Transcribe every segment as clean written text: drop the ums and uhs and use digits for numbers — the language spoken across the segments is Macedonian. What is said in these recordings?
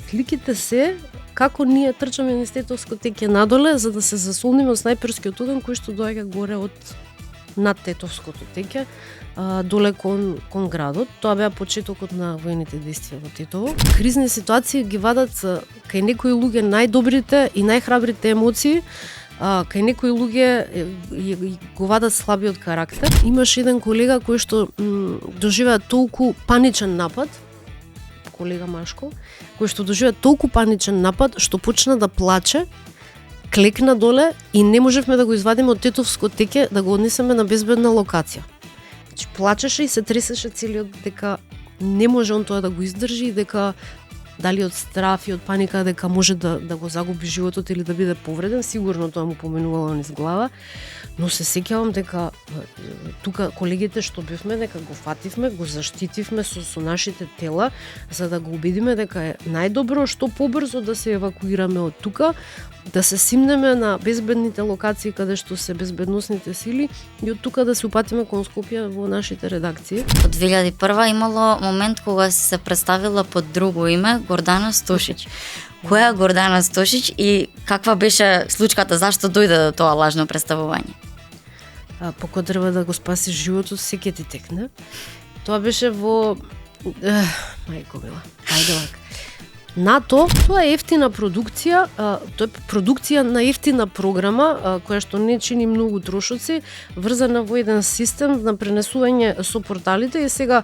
сликите се како ние трчаме низ Тетовско теќе надоле за да се засолниме од снајперскиот оган кој што доаѓа горе од над Тетовското теќе доле кон градот. Тоа беа почетокот на воените действија во Тетово. Кризни ситуации ги вадат кај некои луѓе најдобрите и најхрабрите емоции, кај некои луѓе го вадат слабиот карактер. Имаш еден колега кој што доживеа толку паничен напад, колега Машко, кој што доживеа толку паничен напад што почна да плаче, клекна доле и не можевме да го извадиме од Тетовско теќе да го однесеме на безбедна локација. Значи плачеше и се тресеше целиот дека не може он тоа да го издржи и дека дали од страф и од паника дека може да го загуби животот или да биде повреден, сигурно тоа му поменувало низ глава, но се сеќавам дека тука колегите што бевме дека го фативме, го заштитивме со нашите тела за да го убедиме дека е најдобро што побрзо да се евакуираме од тука, да се симнеме на безбедните локации каде што се безбедносните сили и од тука да се упатиме кон Скопје во нашите редакции. Од 2001 имало момент кога се представила под друго име Гордана Стошич. Која е Гордана Стошич и каква беше случката, зашто дојде до тоа лажно представување? Поко треба да го спасиш животот, се ќе ти текне. Тоа беше во мајко мила. Ајде вака. НАТО, тоа е ефтина продукција, тоа е продукција на ефтина програма која што не чини многу трошоци, врзана во еден систем на пренесување со порталите и сега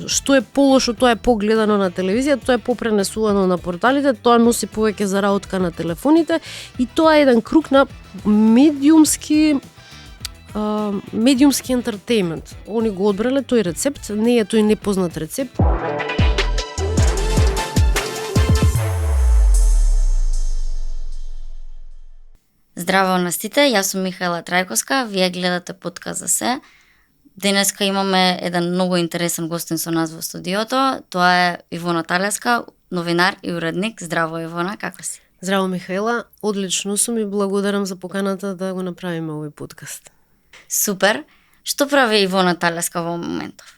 што е полошо, тоа е погледано на телевизија, тоа е попренесувано на порталите, тоа носи повеќе заработка на телефоните и тоа е еден круг на медиумски ентертејмент. Они го одбрале тој рецепт, не е тој непознат рецепт. Здраво на сите, јас сум Михаела Трајковска, вие гледате подкаст за се. Денеска имаме еден многу интересен гостин со нас во студиото, тоа е Ивона Талеска, новинар и уредник. Здраво Ивона, како си? Здраво Михаела, одлично сум и благодарам за поканата да го направиме овој подкаст. Супер. Што прави Ивона Талеска во моментов?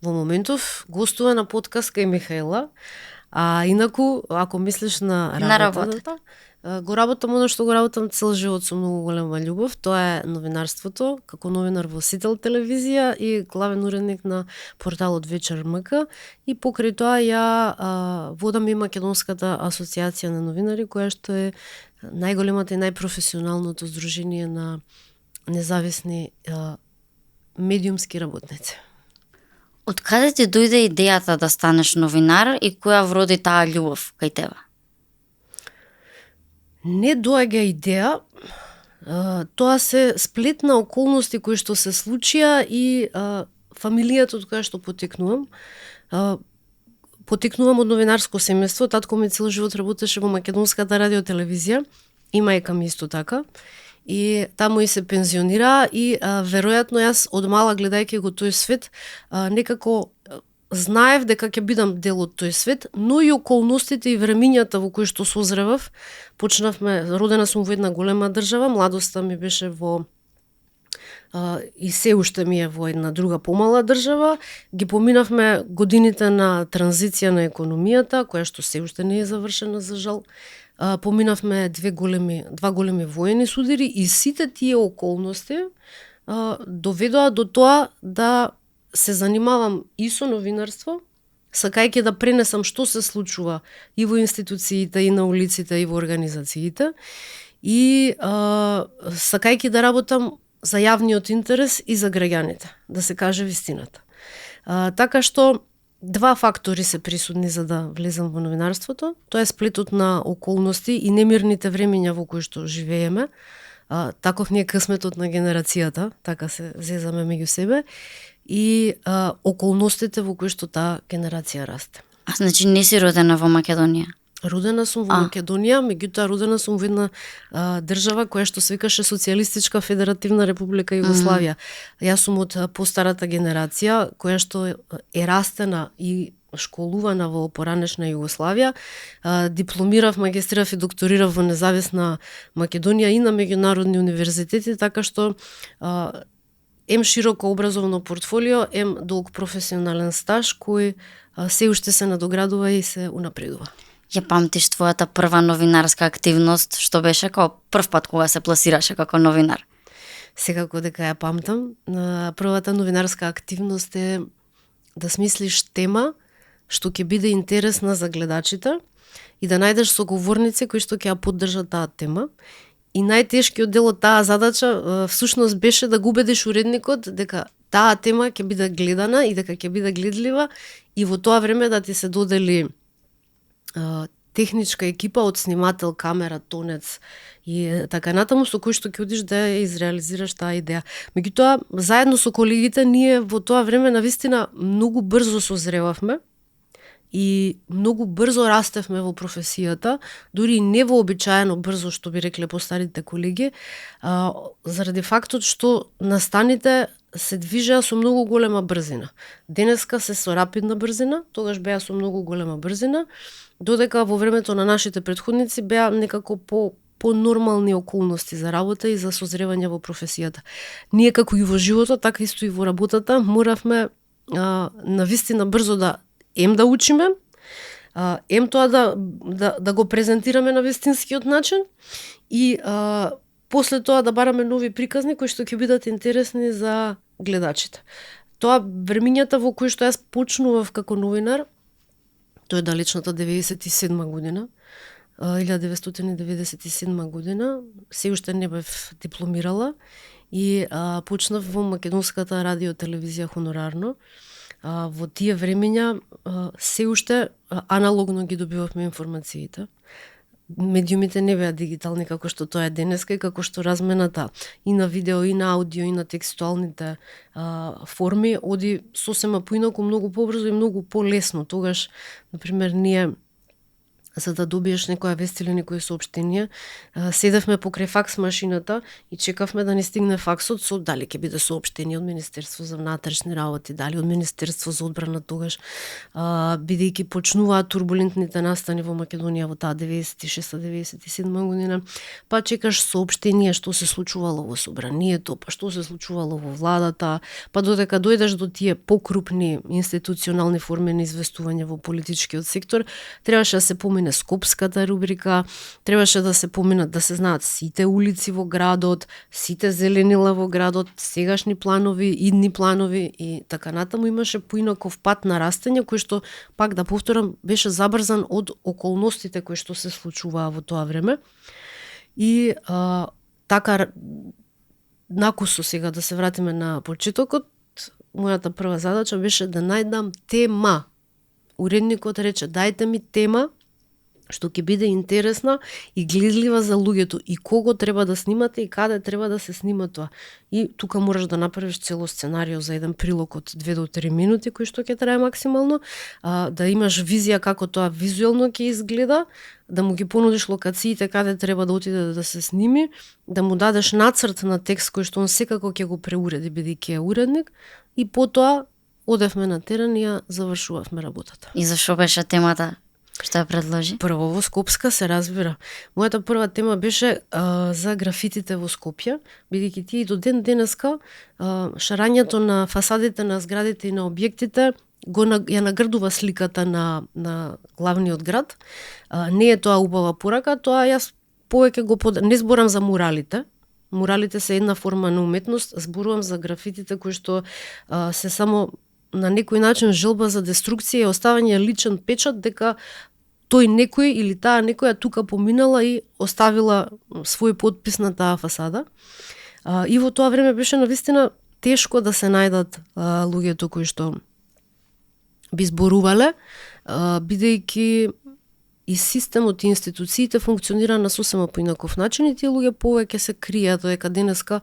Во моментов гостува на подкаст кај Михаела, а инаку, ако мислиш на работата, го работам оно што го работам цел живот со многу голема љубов. Тоа е новинарството, како новинар во Сител телевизија и главен уредник на порталот Вечер МК. И покрај тоа ја водам и Македонската асоциација на новинари, која што е најголемата и најпрофесионалното здружение на независни медиумски работници. Од каде ти дојде идејата да станеш новинар и која вроди таа љубов кај тебе? Не доаѓа идеја, тоа се сплет на околности кои што се случија и фамилијата од која што потекнувам. Потекнувам од новинарско семејство, татко ми цел живот работеше во Македонската радиотелевизија и мајка ми исто така. И таму и се пензионира и веројатно јас од мала гледајќи го тој свет некако знаев дека ќе бидам дел од тој свет, но и околностите и времињата во кои што созревав. Родена сум во една голема држава, младоста ми беше во и се уште ми е во една друга помала држава. Ги поминавме годините на транзиција на економијата, која што се уште не е завршена за жал. Поминавме два големи воени судири и сите тие околности доведоа до тоа да се занимавам и со новинарство, сакајќи да пренесам што се случува и во институциите, и на улиците, и во организациите, и сакајќи да работам за јавниот интерес и за граѓаните, да се каже вистината. Така што два фактори се присутни за да влезам во новинарството. Тоа е сплетот на околности и немирните времиња во кои што живееме. Таков ни е късметот на генерацијата, така се зезаме меѓу себе, и околностите во кои што таа генерација расте. Значи не си родена во Македонија? Родена сум во Македонија, меѓутоа родена сум во една држава која што се викаше Социјалистичка Федеративна Република Југославија. Јас сум од постарата генерација која што е растена и школувана во поранешна Југославија. Дипломирав, магистрирав и докторирав во независна Македонија и на меѓународни универзитети, така што ем широко образовно портфолио, ем долг професионален стаж кој се уште се надоградува и се унапредува. Ја памтиш твојата прва новинарска активност, што беше како прв пат кога се пласираше како новинар? Секако дека ја памтам. Првата новинарска активност е да смислиш тема што ќе биде интересна за гледачите и да најдеш соговорници кои што ќе ја поддржат таа тема. И најтешкиот дел од таа задача всушност беше да го убедиш уредникот дека таа тема ќе биде гледана и дека ќе биде гледлива и во тоа време да ти се додели техничка екипа од снимател, камера, тонец и така натаму со кој што ќе одиш да ја изреализираш таа идеја. Меѓутоа, заедно со колегите ние во тоа време навистина многу брзо созревавме и многу брзо растевме во професијата, дури и невообичаено брзо, што би рекле постарите колеги, заради фактот што настаните се движеа со многу голема брзина. Денеска се со рапидна брзина, тогаш беа со многу голема брзина, додека во времето на нашите претходници беа некако по нормални околности за работа и за созревање во професијата. Ние како и во животот, така исто и во работата, моравме навистина брзо да учиме, тоа да го презентираме на вистинскиот начин и после тоа да бараме нови приказни кои што ќе бидат интересни за гледачите. Тоа времињата во кои што јас почнував како новинар, тоа е далечната 97 година, 1997 година, се уште не бев дипломирала и почнав во македонската радиотелевизија хонорарно. Во тие времења се уште аналогно ги добивавме информациите. Медиумите не беа дигитални како што тоа е денеска и како што размената и на видео, и на аудио, и на текстуалните форми оди сосема поинаку, многу побрзо и многу полесно. Тогаш, например, ние за да добиеш некоја вест или некој соопштение, седевме покрај факс машината и чекавме да ни стигне факсот со дали ќе биде соопштение од Министерство за внатрешни работи, дали од Министерство за одбрана тогаш, бидејќи почнуваат турбулентните настани во Македонија во таа 96-97 година, па чекаш соопштение што се случувало во собранието, па што се случувало во владата, па додека дојдеш до тие покрупни институционални форми на известување во политичкиот сектор, требаше да се помине скопската рубрика, требаше да се поминат, да се знаат сите улици во градот, сите зеленила во градот, сегашни планови, идни планови и така натаму. Имаше поинаков пат на растење кој што, пак да повторам, беше забрзан од околностите кои што се случуваа во тоа време. И така, накусо сега да се вратиме на почетокот, мојата прва задача беше да најдам тема. Уредникот рече, дајте ми тема што ќе биде интересна и гледлива за луѓето и кого треба да снимате и каде треба да се снима тоа. И тука можеш да направиш цело сценарио за еден прилог од 2 до 3 минути кој што ќе трае максимално, да имаш визија како тоа визуелно ќе изгледа, да му ги понудиш локациите каде треба да отиде да се сними, да му дадеш нацрт на текст кој што он секако ќе го преуреди бидејќи е уредник и потоа одевме на терен и ја завршувавме работата. И зашо беше темата што ја предложи? Прво во Скопска се разбира. Мојата прва тема беше за графитите во Скопје, бидејќи тие и до ден денеска шарањето на фасадите на зградите и на објектите ја нагрдува сликата на главниот град. Не е тоа убава порака, тоа јас повеќе не зборам за муралите. Муралите се една форма на уметност, зборувам за графитите кои што се само на некој начин желба за деструкција и оставање личен печат дека тој некој или таа некоја тука поминала и оставила свој подпис на таа фасада. И во тоа време беше навистина тешко да се најдат луѓето кои што би зборувале, бидејќи и системот и институциите функционира на сосема поинаков начин и тие луѓе повеќе се кријат, дека денеска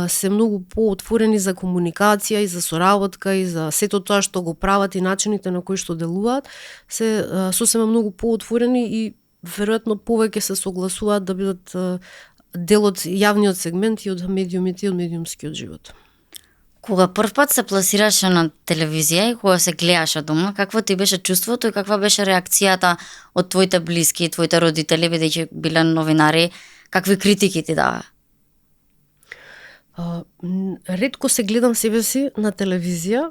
се многу поотворени за комуникација и за соработка и за сето тоа што го прават и начините на кои што делуваат, се сосема многу поотворени и веројатно повеќе се согласуваат да бидат дел од јавниот сегмент и од медиумите и од медиумскиот живот. Кога првпат се пласираше на телевизија и кога се гледаше дома, какво ти беше чувството и каква беше реакцијата од твоите блиски и твоите родители, бидејќи биле новинари, какви критики ти дава? Ретко се гледам себе си на телевизија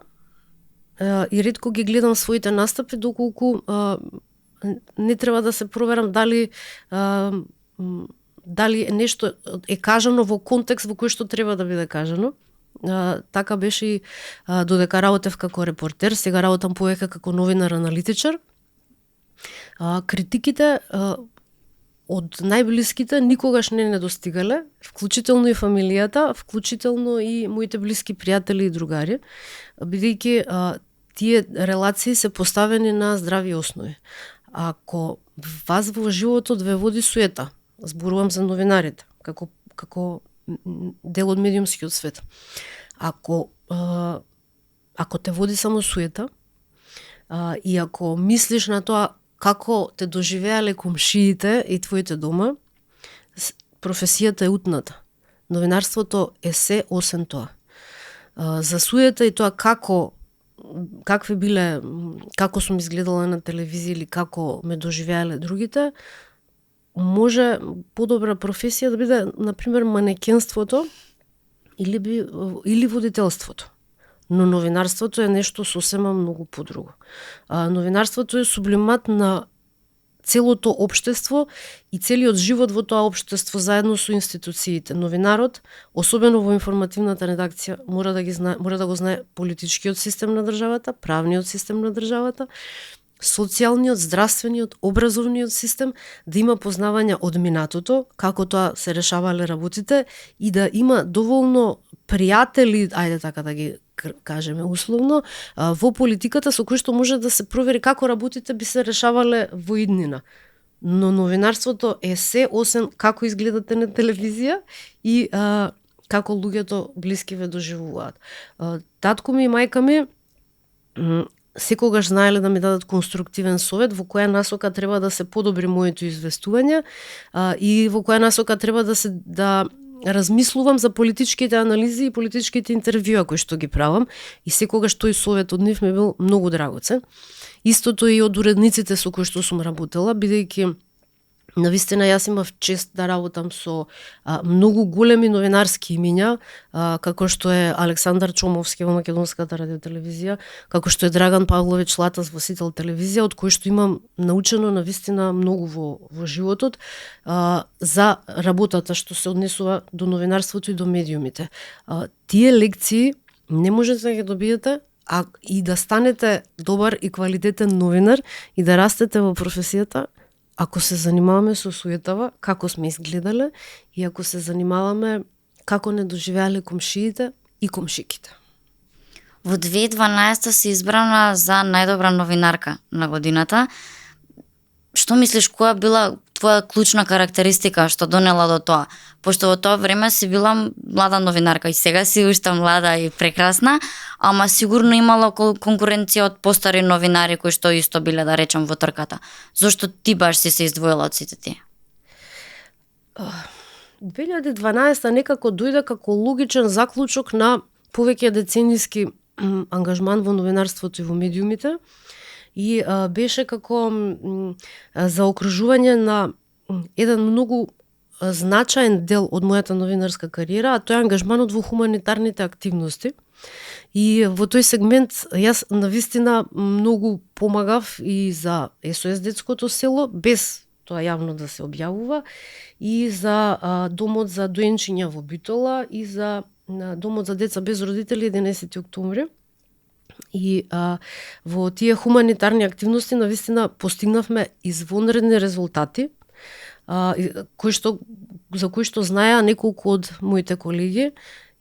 и ретко ги гледам своите настапи, доколку не треба да се проверам дали нешто е кажано во контекст во кој што треба да биде кажано. Така беше и додека работев како репортер, сега работам повеќе како новинар-аналитичар. Критиките од најблиските никогаш не недостигале, вклучително и фамилијата, вклучително и моите блиски пријатели и другари, бидејќи тие релации се поставени на здрави основи. Ако вас во животот ве води суета, зборувам за новинарите, како дел од медиумскиот свет. Ако те води само суета, и ако мислиш на тоа како те доживеале комшиите и твоите дома, професијата е утната. Новинарството е се осен тоа. За суета и тоа како сум изгледала на телевизија или како ме доживеале другите, може подобра професија да биде, например, манекенството или водителството. Но новинарството е нешто сосема многу подруго. Новинарството е сублимат на целото општество и целиот живот во тоа општество заедно со институциите. Новинарот, особено во информативната редакција, мора да го знае политичкиот систем на државата, правниот систем на државата, социјалниот, здравствениот, образовниот систем, да има познавања од минатото, како тоа се решавале работите и да има доволно пријатели, ајде така да ги кажеме условно, во политиката со кои што може да се провери како работите би се решавале во иднина. Но новинарството е се осен како изгледате на телевизија и како луѓето блиски ве доживуваат. Татко ми и мајка ми секогаш знаеле да ми дадат конструктивен совет во која насока треба да се подобри моето известување и во која насока треба да размислувам за политичките анализи и политичките интервјуа кои што ги правам, и секогаш тој совет од нив ми бил многу драгоцен. Истото и од уредниците со кои што сум работела, бидејќи навистина јас имав чест да работам со многу големи новинарски имиња, како што е Александар Чомовски во Македонската радиотелевизија, како што е Драган Павлович Латас во Сител телевизија, од кој што имам научено навистина многу во животот за работата што се однесува до новинарството и до медиумите. Тие лекции не можете да ги добиете и да станете добар и квалитетен новинар и да растете во професијата, ако се занимаваме со суетава, како сме изгледале, и ако се занимаваме како не доживеале комшиите и комшиките. Во 2012 си избрана за најдобра новинарка на годината. Што мислиш, која била твоја клучна карактеристика што донела до тоа? Пошто во тоа време си била млада новинарка и сега си уште млада и прекрасна, ама сигурно имала конкуренција од постари новинари кои што исто биле, да речам, во трката. Зошто ти баш си се издвоила од сите тие? 2012 некако дојде како логичен заклучок на повеќе деценијски ангажман во новинарството и во медиумите, и беше како заокружување на еден многу значаен дел од мојата новинарска кариера, а тоа е ангажманот во хуманитарните активности. И во тој сегмент јас навистина многу помагав и за СОС детското село, без тоа јавно да се објавува, и за домот за доенчиња во Битола, и за домот за деца без родители 11 октомври. И во тие хуманитарни активности навистина постигнавме извонредни резултати, за кои што знаеа неколку од моите колеги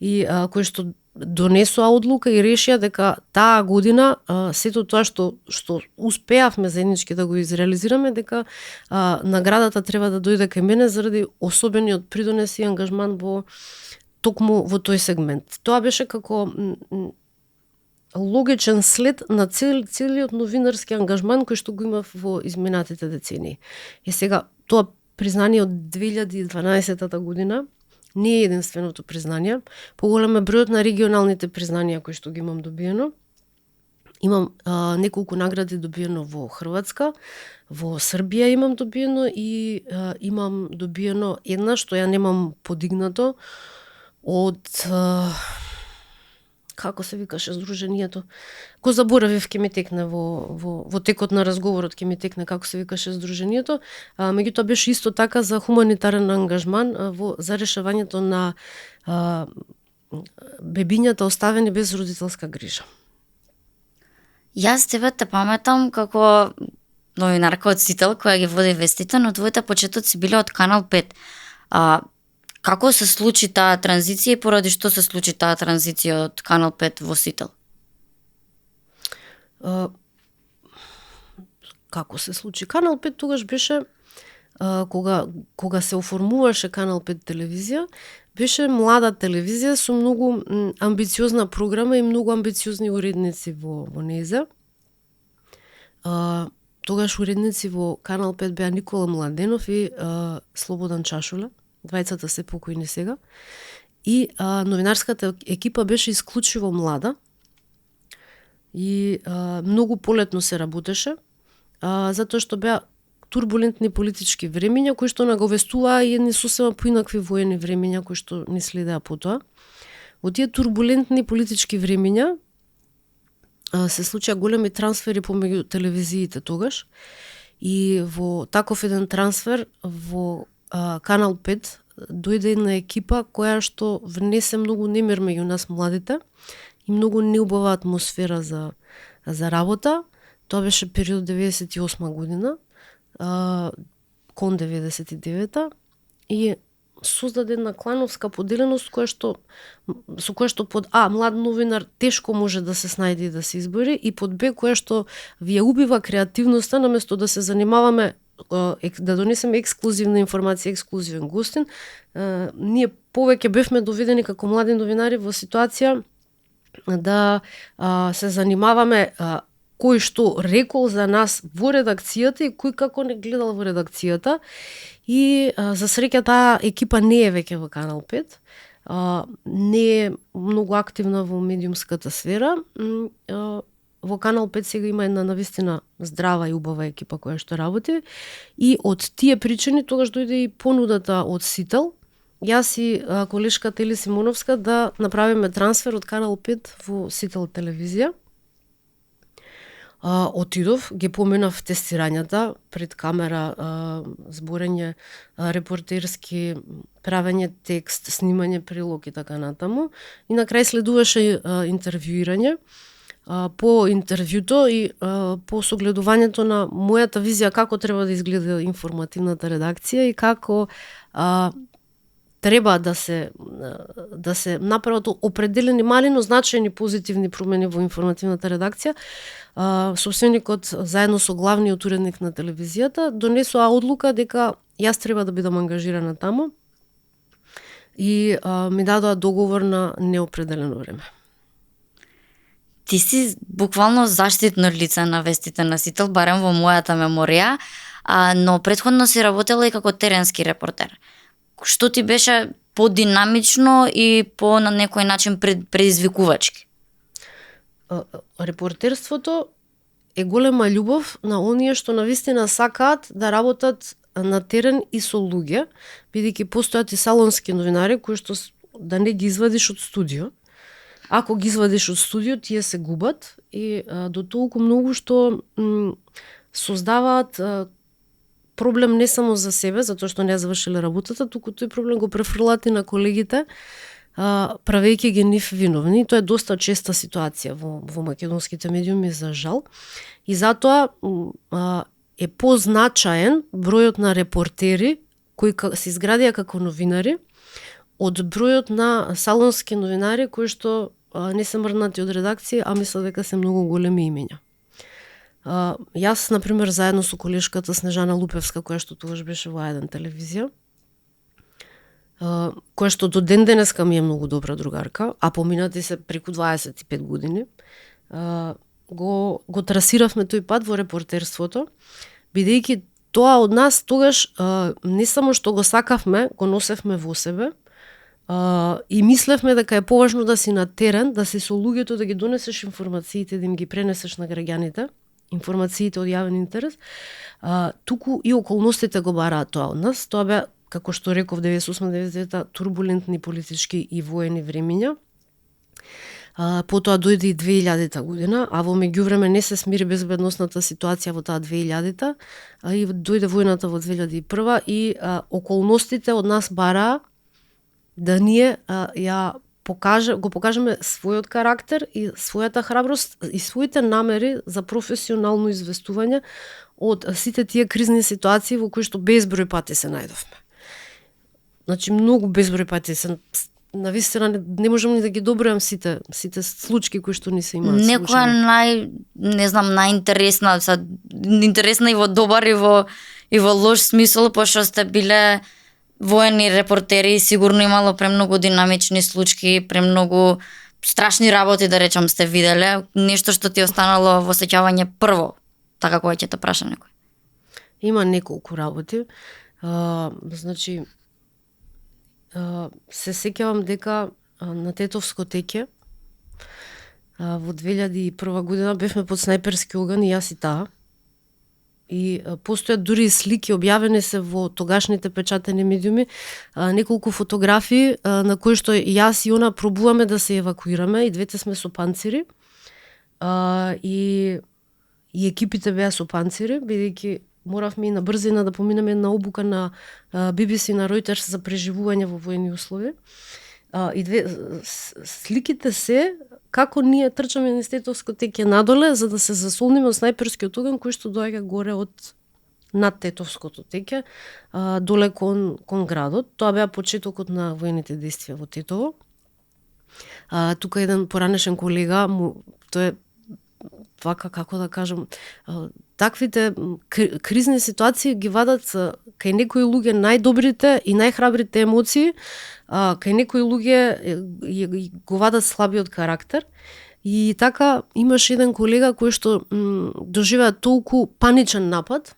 и кои што донесоа одлука и решија дека таа година сето тоа што успеавме заеднички да го изреализираме, дека наградата треба да дојде кај мене заради особениот придонес и ангажман токму во тој сегмент. Тоа беше како логичен след на целиот новинарски ангажман кој што го имав во изминатите децении. И сега тоа признание од 2012 година не е единственото признание. Поголем е бројот на регионалните признанија кои што ги имам добиено. Имам неколку награди добиено во Хрватска, во Србија имам добиено и имам добиено една што ја немам подигнато од како се викаше здруженијето? Го заборавив, ќе ми текне во текот на разговорот, ќе ми текне како се викаше здруженијето. Меѓутоа беше исто така за хуманитарен ангажман за решавањето на бебињата оставени без родителска грижа. Јас тебе те паметам како новинарка од Сител која ги води вестите, но твоите почетоци биле од Канал 5. Како се случи таа транзиција и поради што се случи таа транзиција од Канал 5 во Сител? Како се случи? Канал 5 тогаш беше кога се оформуваше Канал 5 телевизија, беше млада телевизија со многу амбициозна програма и многу амбициозни уредници во нејза. Тогаш уредници во Канал 5 беа Никола Младенов и Слободан Чашуле. Двајцата се покојни сега. И новинарската екипа беше исклучиво млада и многу полетно се работеше, затоа што беа турбулентни политички времиња кои што наговестуваа и едни сосема поинакви воени времиња кои што ни следеа потоа. Во тие турбулентни политички времиња се случија големи трансфери помеѓу телевизиите тогаш и во таков еден трансфер во Канал 5 дојде една екипа која што внесе многу немир меѓу нас младите и многу неубава атмосфера за работа. Тоа беше период 98 година, кон 99-та и создаде една клановска поделеност со која што под А млад новинар тешко може да се снајде и да се избори и под Б која што ви ја убива креативноста наместо да се занимаваме да донесеме ексклузивна информација, ексклузивен гостин. Ние повеќе бевме доведени како млади новинари во ситуација да се занимаваме кој што рекол за нас во редакцијата и кој како не гледал во редакцијата. И за среќа таа екипа не е веќе во Канал 5. Не е многу активна во медиумската сфера. Во Канал 5 сега има една навистина здрава и убава екипа која што работи и од тие причини тогаш дојде и понудата од Сител. Јас и колешката Ели Симоновска да направиме трансфер од Канал 5 во Сител телевизија. Отидов, ги поминав тестирањата пред камера, зборење репортерски, правење текст, снимање прилог и така натаму. И на крај следуваше интервјуирање. По интервјуто и по согледувањето на мојата визија како треба да изгледа информативната редакција и како треба да се направат определени мали, но значајни позитивни промени во информативната редакција, собственикот заедно со главниот уредник на телевизијата донесоа одлука дека јас треба да бидам ангажирана таму и ми дадоа договор на неопределено време. Ти си буквално заштитно лице на вестите на Сител, барем во мојата меморија, но претходно си работела и како теренски репортер. Што ти беше подинамично и по на некој начин предизвикувачки? Репортерството е голема љубов на оние што навистина сакаат да работат на терен и со луѓе, бидејќи постојат и салонски новинари кои што да не ги извадиш од студио. Ако ги извадиш од студио, тие се губат и до толку многу што создаваат проблем не само за себе, затоа што не ја завршиле работата, туку тој проблем го префрлат и на колегите, правејќи ги нив виновни. Тоа е доста честа ситуација во македонските медиуми, за жал. И затоа е позначаен бројот на репортери кои се изградија како новинари од бројот на салонски новинари кои што не се мрднати од редакција, а мислат дека се многу големи имења. Јас, например, заедно со колешката Снежана Лупевска, која што тогаш беше во А1 телевизија, која што до ден денеска ми е многу добра другарка, а поминати се преку 25 години, го трасиравме тој пат во репортерството, бидејќи тоа од нас тогаш не само што го сакавме, го носевме во себе, и мислевме дека е поважно да си на терен, да си со луѓето, да ги донесеш информациите, да им ги пренесеш на граѓаните, информациите од јавен интерес, туку и околностите го бараат тоа од нас. Тоа беа како што реков 98-99 турбулентни политички и воени времиња. Потоа дојде и 2000 година, а во меѓувреме не се смири безбедносната ситуација во таа 2000-та, и дојде војната во 2001 и околностите од нас бараа да ние го покажеме својот карактер и својата храброст и своите намери за професионално известување од сите тие кризни ситуации во кои што безброј пати се најдовме. Значи многу безброј пати се навистина не можам ни да ги добројам сите случаи кои што ни се имаат. Некоја најинтересна, интересна и во добар и во лош смисол, пошто сте биле воени репортери, сигурно имало премногу динамични случаи, премногу страшни работи, да речам, сте виделе, нешто што ти останало во сеќавање прво, така кога ќе те праша некој. Има неколку работи. Значи се сеќавам дека на Тетовско теќе во 2001 година бевме под снајперски оган и јас и таа. И постојат дури и слики, објавени се во тогашните печатени медиуми, неколку фотографии на кои што јас и она пробуваме да се евакуираме, и двете сме со панцири. И екипите беа со панцири, бидејќи моравме и на брзина да поминеме една обука на BBC на Reuters за преживување во воени услови. И сликите се како ние трчаме низ Тетовско теќе надоле за да се засолниме од снајперскиот оган кој што доаѓа горе од над Тетовското теќе доле кон градот. Тоа беа почетокот на воените действија во Тетово. Тука еден поранешен колега, тој е вака, како да кажам, таквите кризни ситуации ги вадат кај некои луѓе најдобрите и најхрабрите емоции, кај некои луѓе го вадат слабиот карактер. И така имаш еден колега кој што доживеа толку паничен напад,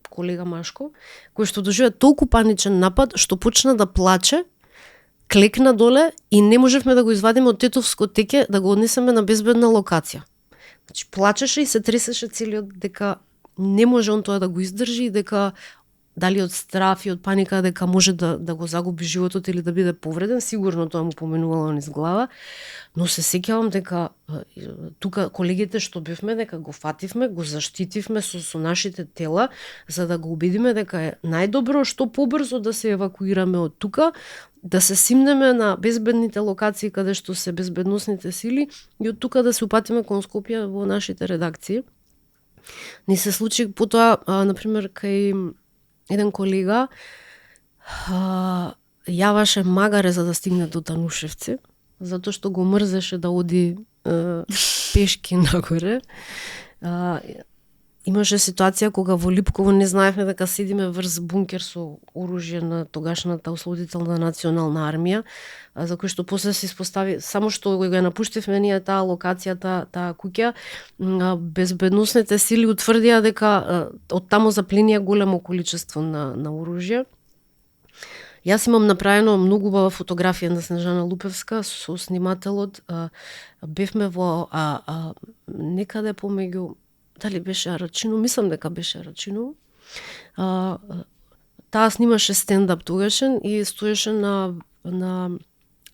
колега Машко, кој што доживеа толку паничен напад што почна да плаче, клекна доле и не можевме да го извадиме од Тетовско теќе да го однесеме на безбедна локација. Значи плачеше и се тресеше целиот дека не може он тоа да го издржи и дека дали од страф и од паника дека може да го загуби животот или да биде повреден, сигурно тоа му поменувало низ глава, но се сеќавам дека тука колегите што бевме дека го фативме, го заштитивме со нашите тела за да го убедиме дека е најдобро што побрзо да се евакуираме од тука, да се симнеме на безбедните локации каде што се безбедносните сили и од тука да се упатиме кон Скопје во нашите редакции. Ни се случи потоа, например, кај еден колега јаваше магаре за да стигне до Танушевци, затоа што го мрзеше да оди пешки нагоре. Имаше ситуација кога во Липково не знаевме дека седиме врз бункер со оружје на тогашната ослободителна национална армија, за кој што после се испостави, само што го напуштивме ние таа локација, таа куќа, безбедносните сили утврдија дека од таму запленија големо количество на оружје. Јас имам направено многу убава фотографија на Снежана Лупевска со снимателот. Бевме во некаде помеѓу, дали беше Арачино, мислам дека беше Арачино. Таа снимаше стендап тогашен и стоеше на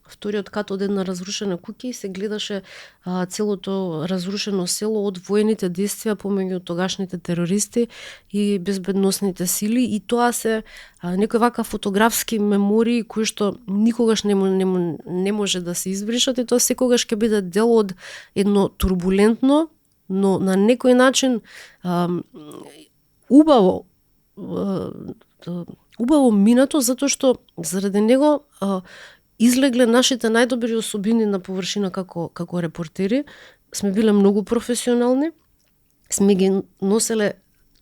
вториот кат од една разрушена куќа и се гледаше целото разрушено село од воените действија помеѓу тогашните терористи и безбедносните сили, и тоа се некои вака фотографски мемории кои што никогаш не може да се избришат, и тоа секогаш ќе биде дел од едно турбулентно, но на некој начин убаво минато, затоа што заради него излегле нашите најдобри особини на површина како репортери. Сме биле многу професионални, сме ги носеле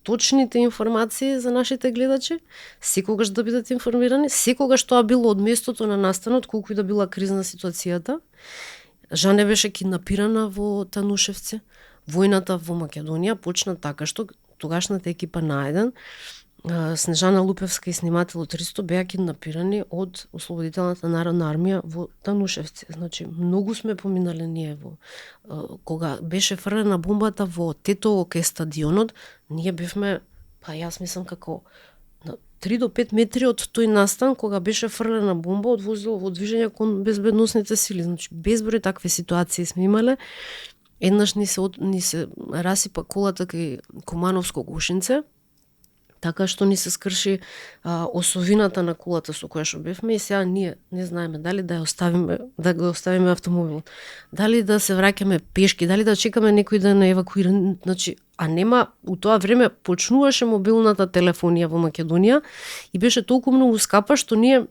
точните информации за нашите гледачи, секогаш да бидат информирани, секогаш тоа било од местото на настанот, колку и да била кризна ситуацијата. Жане беше киднапирана во Танушевци. Војната во Македонија почна така што тогашната екипа наеден, Снежана Лупевска и снимателот Ристо беа киднапирани од Ослободителната народна армија во Танушевци. Значи, многу сме поминали ние кога беше фрлена бомбата во Тетово кај стадионот, ние бевме, јас мислам како на 3 до 5 метри од тој настан кога беше фрлена бомба од возило во движење кон безбедносните сили. Значи безброј такви ситуации сме имале. Еднаш ни се расипа колата кај Кумановско Гушинце, така што ни се скрши осовината на колата со која што бевме и сега ние не знаеме дали да го оставиме автомобилот, дали да се враќаме пешки, дали да чекаме некој да не евакуира, значи нема, у тоа време почнуваше мобилната телефонија во Македонија и беше толку многу скапа што ние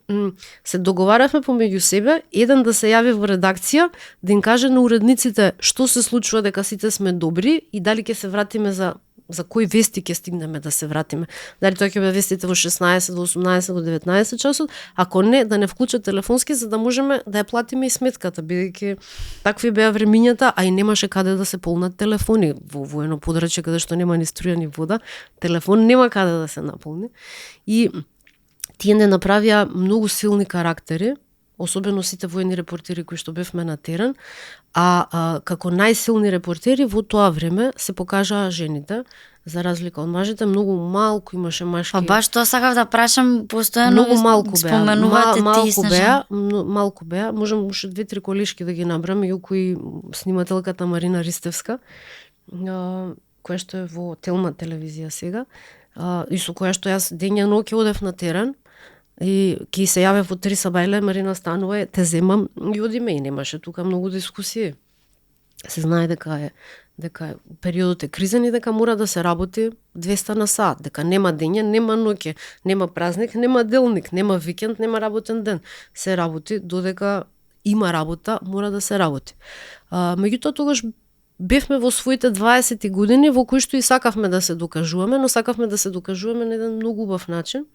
се договаравме помеѓу себе, еден да се јави во редакција, да им каже на уредниците што се случува, дека сите сме добри и дали ќе се вратиме за кои вести ќе стигнеме да се вратиме. Дали тоа ќе биде вестите во 16, во 18, во 19 часот, ако не, да не вклучат телефонски за да можеме да ја платиме и сметката, бидејќи такви беа времињата, а и немаше каде да се полнат телефони во воено подрачје каде што нема ни струја ни вода, телефон нема каде да се наполни. И тие не направија многу силни карактери, особено сите воени репортери кои што бевме на терен, како најсилни репортери во тоа време се покажаа жените, за разлика од мажите, многу малку имаше машки. Па баш тоа сакав да прашам, постојано многу малку споменувате малку беа, можам уште 2-3 колешки да ги набрам, и кои снимателката Марина Ристевска, која што е во Телма телевизија сега, и со која што јас дења ноќе одев на терен, и ки се јаве во 3 сабајле, Марина станува, те земам и одиме, и немаше тука многу дискусии. Се знае дека периодот е кризен и дека мора да се работи 200 на сат, дека нема дење, нема ноќе, нема празник, нема делник, нема викенд, нема работен ден. Се работи додека има работа, мора да се работи. Меѓутоа тогаш бевме во своите 20 години во кои што и сакавме да се докажуваме, но сакавме да се докажуваме на еден многу убав начин,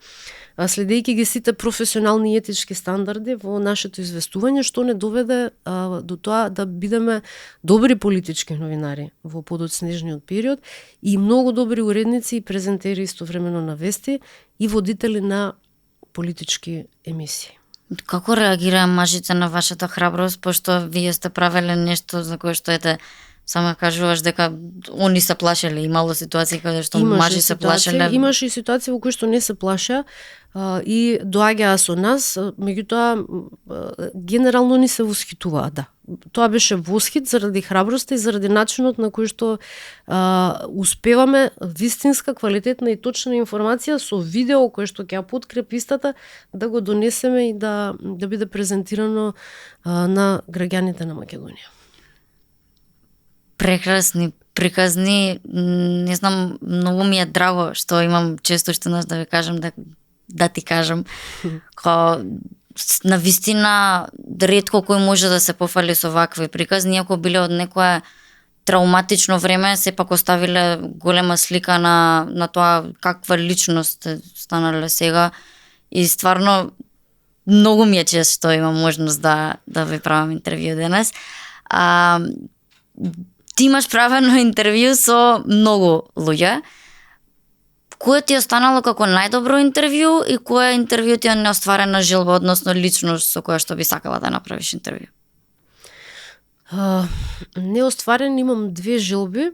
следејќи ги сите професионални и етички стандарди во нашето известување, што не доведе до тоа да бидеме добри политички новинари во подоцнежниот период и многу добри уредници и презентери истовремено на вести и водители на политички емисии. Како реагираа мажите на вашата храброст, пошто вие сте правеле нешто за кое што само кажуваш дека они се плашеле, имало ситуации каде што мажи се плашеле? Имаше и ситуации во кои што не се плаша и доаѓаа со нас, меѓутоа генерално ни се восхитуваа, да. Тоа беше восхит заради храброста и заради начинот на кој што успеваме вистинска, квалитетна и точна информација со видео кој што ќе ја подкрепи истата да го донесеме и да биде презентирано на граѓаните на Македонија. Прекрасни приказни, не знам, многу ми е драго што имам често што да ви кажам, да ти кажам, на вистина ретко кој може да се пофали со вакви приказни, иако биле од некое травматично време, сепак оставиле голема слика на тоа каква личност станале сега и стварно многу ми е чест што имам можност да ви правам интервју денес. Ти имаш правено интервју со многу луѓе. Кое ти останало како најдобро интервју и кое интервју ти е неостварена желба, односно личност со која што би сакала да направиш интервју? Неостварен имам 2 желби,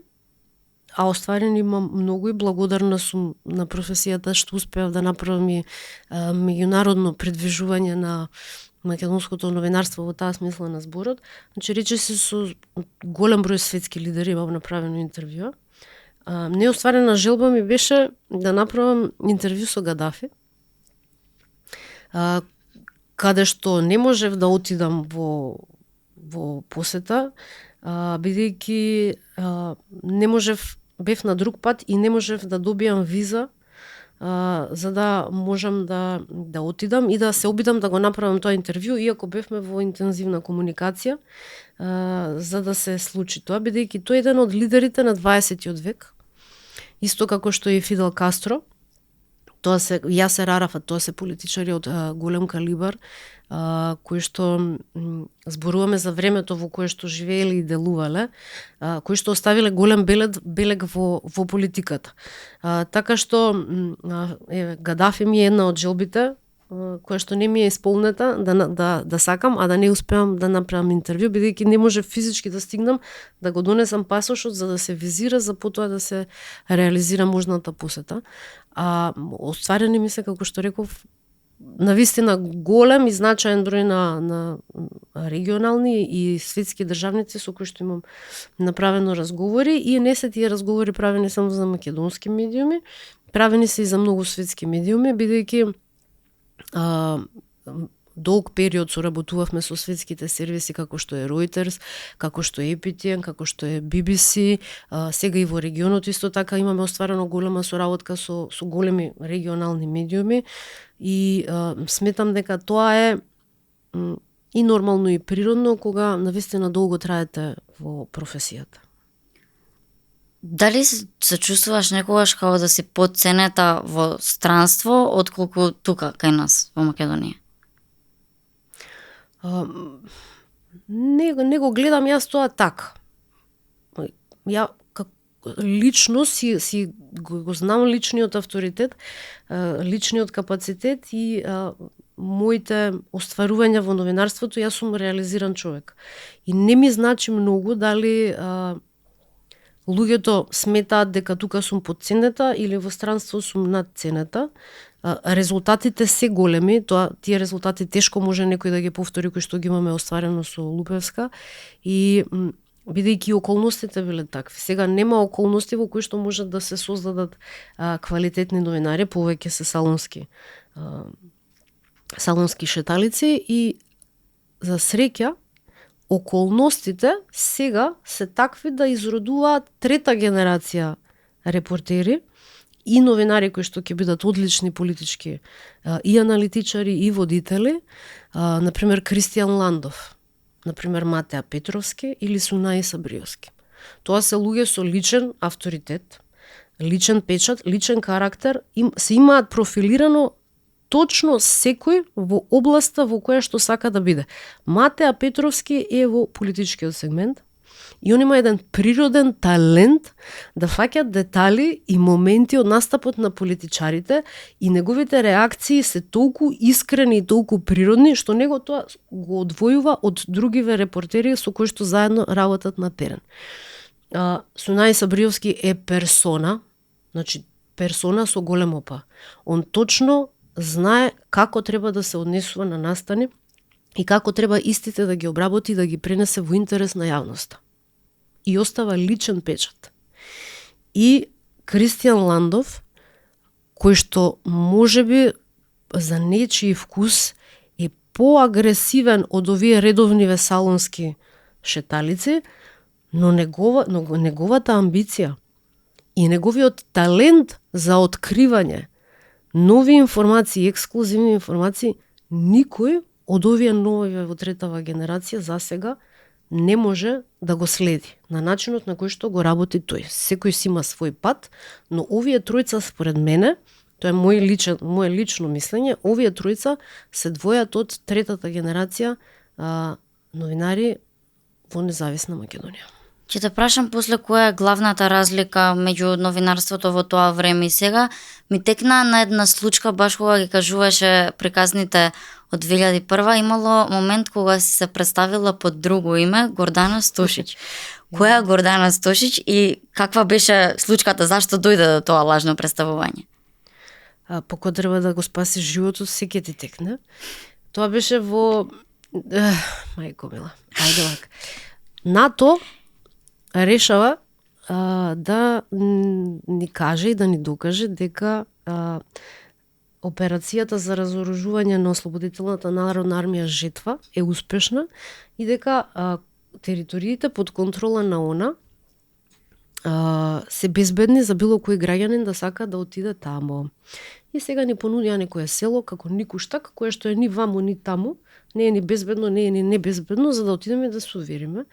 а остварен имам многу и благодарна сум на професијата што успеав да направам и меѓународно предвижување на македонското новинарство во таа смисла на зборот. Значи, речиси со голем број светски лидери имам направено интервју. Неостварена желба ми беше да направам интервју со Гадафи, каде што не можев да отидам во посета, бидејќи не можев, бев на друг пат и не можев да добијам виза за да можам да отидам и да се обидам да го направам тоа интервју, иако бевме во интензивна комуникација за да се случи тоа, бидејќи тој е еден од лидерите на 20 век, исто како што е Фидел Кастро. Тоа се Јасер Арафат, тоа се политичари од голем калибар, кои што зборуваме за времето во кое што живееле и делувале, кои што оставиле голем белег во политиката. Така што Гадафи ми е една од желбите, која што не ми е исполнета да сакам, а да не успеам да направам интервју, бидејќи не може физички да стигнам да го донесам пасошот за да се визира за потоа да се реализира можната посета. А остварени ми се, како што реков, навистина голем и значаен број на регионални и светски државници со кои што имам направено разговори, и не се тие разговори правени само за македонски медиуми, правени се и за многу светски медиуми, бидејќи долг период соработувавме со светските сервиси како што е Reuters, како што е APTN, како што е BBC, сега и во регионот исто така имаме остварено голема соработка со големи регионални медиуми и сметам дека тоа е и нормално и природно кога навистина долго траете во професијата. Дали се чувствуваш некогаш како да си подценета во странство отколку тука кај нас во Македонија? Не го гледам јас тоа така. Ја лично си го знам личниот авторитет, личниот капацитет и моите остварувања во новинарството. Јас сум реализиран човек. И не ми значи многу дали луѓето сметаат дека тука сум подценета или во странство сум надценета. Резултатите се големи, тие резултати тешко може некој да ги повтори кои што ги имаме остварено со Лупевска, и бидејќи околностите биле такви. Сега нема околности во кои што можат да се создадат квалитетни новинари, повеќе се салонски шеталици, и за среќа околностите сега се такви да изродуваат трета генерација репортери и новинари кои што ќе бидат одлични политички и аналитичари и водители, например Кристијан Ландов, например Матеа Петровски или Сунаи Сабриевски. Тоа се луѓе со личен авторитет, личен печат, личен карактер, се имаат профилирано точно секој во областа во која што сака да биде. Матеа Петровски е во политичкиот сегмент и он има еден природен талент да фаќа детали и моменти од настапот на политичарите, и неговите реакции се толку искрени и толку природни што него тоа го одвојува од другиве репортери со кои што заедно работат на терен. Сунаи Сабриевски е персона, значи персона со големо па. Он точно знае како треба да се однесува на настани и како треба истите да ги обработи и да ги пренесе во интерес на јавноста. И остава личен печат. И Кристијан Ландов, кој што можеби за нечiji вкус е поагресивен од овие редовни весалонски шеталици, но неговата амбиција и неговиот талент за откривање нови информации, ексклузивни информации, никој од овие нови во третава генерација за сега не може да го следи на начинот на кој што го работи тој. Секој си има свој пат, но овие тројца според мене, тоа е моje лично мислење, овие тројца се двојат од третата генерација новинари во независна Македонија. Ќе те прашам после која е главната разлика меѓу новинарството во тоа време и сега. Ми текна на една случка баш кога ги кажуваше приказните од 2001, имало момент кога си се представила под друго име, Гордана Стошич. Која е Гордана Стошич и каква беше случката, зашто дојде до тоа лажно представување? Поко треба да го спасиш животот, се ќе ти текне. Тоа беше во мајко мила. Ајде вака. НАТО решава да ни каже и да ни докаже дека операцијата за разоружување на Ослободителната народна армија Жетва е успешна и дека териториите под контрола на ОНА се безбедни за било кој граѓанин да сака да отиде таму. И сега ни понудија некое село како Никуштак, кое што е ни ваму ни таму, не е ни безбедно, не е ни небезбедно, за да отидеме да се увериме.